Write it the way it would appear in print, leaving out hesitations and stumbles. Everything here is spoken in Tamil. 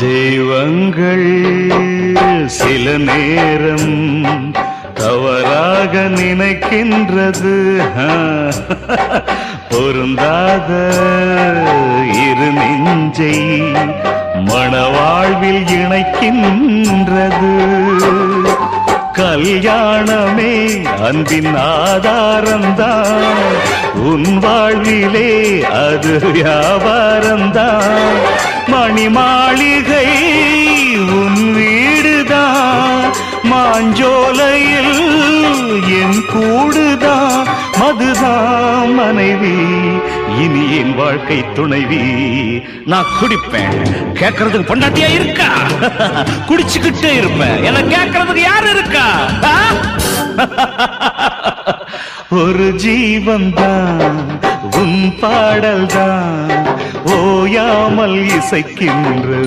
தெய்வங்கள் சில நேரம் தவறாக நினைக்கின்றது. பொருந்தாத இரு நெஞ்சை மணவாழ்வில் இணைக்கின்றது. கல்யாணமே அன்பின் ஆதாரம்தான், உன் வாழ்விலே அது வியாபாரம்தான். மணிமாளிகை உன் வீடுதான், மாஞ்சோலையில் என் கூடுதான். மதுதான் மனைவி, இனி என் வாழ்க்கை துணைவி. நான் குடிப்பேன், கேட்கறதுக்கு பொண்டாட்டியா இருக்கா? குடிச்சுக்கிட்டே இருப்பேன், என்ன கேட்கறதுக்கு யாரு இருக்கா? ஒரு ஜீவன் தான் உன் பாடல் தான் ஓயாமல் இசைக்கின்றது.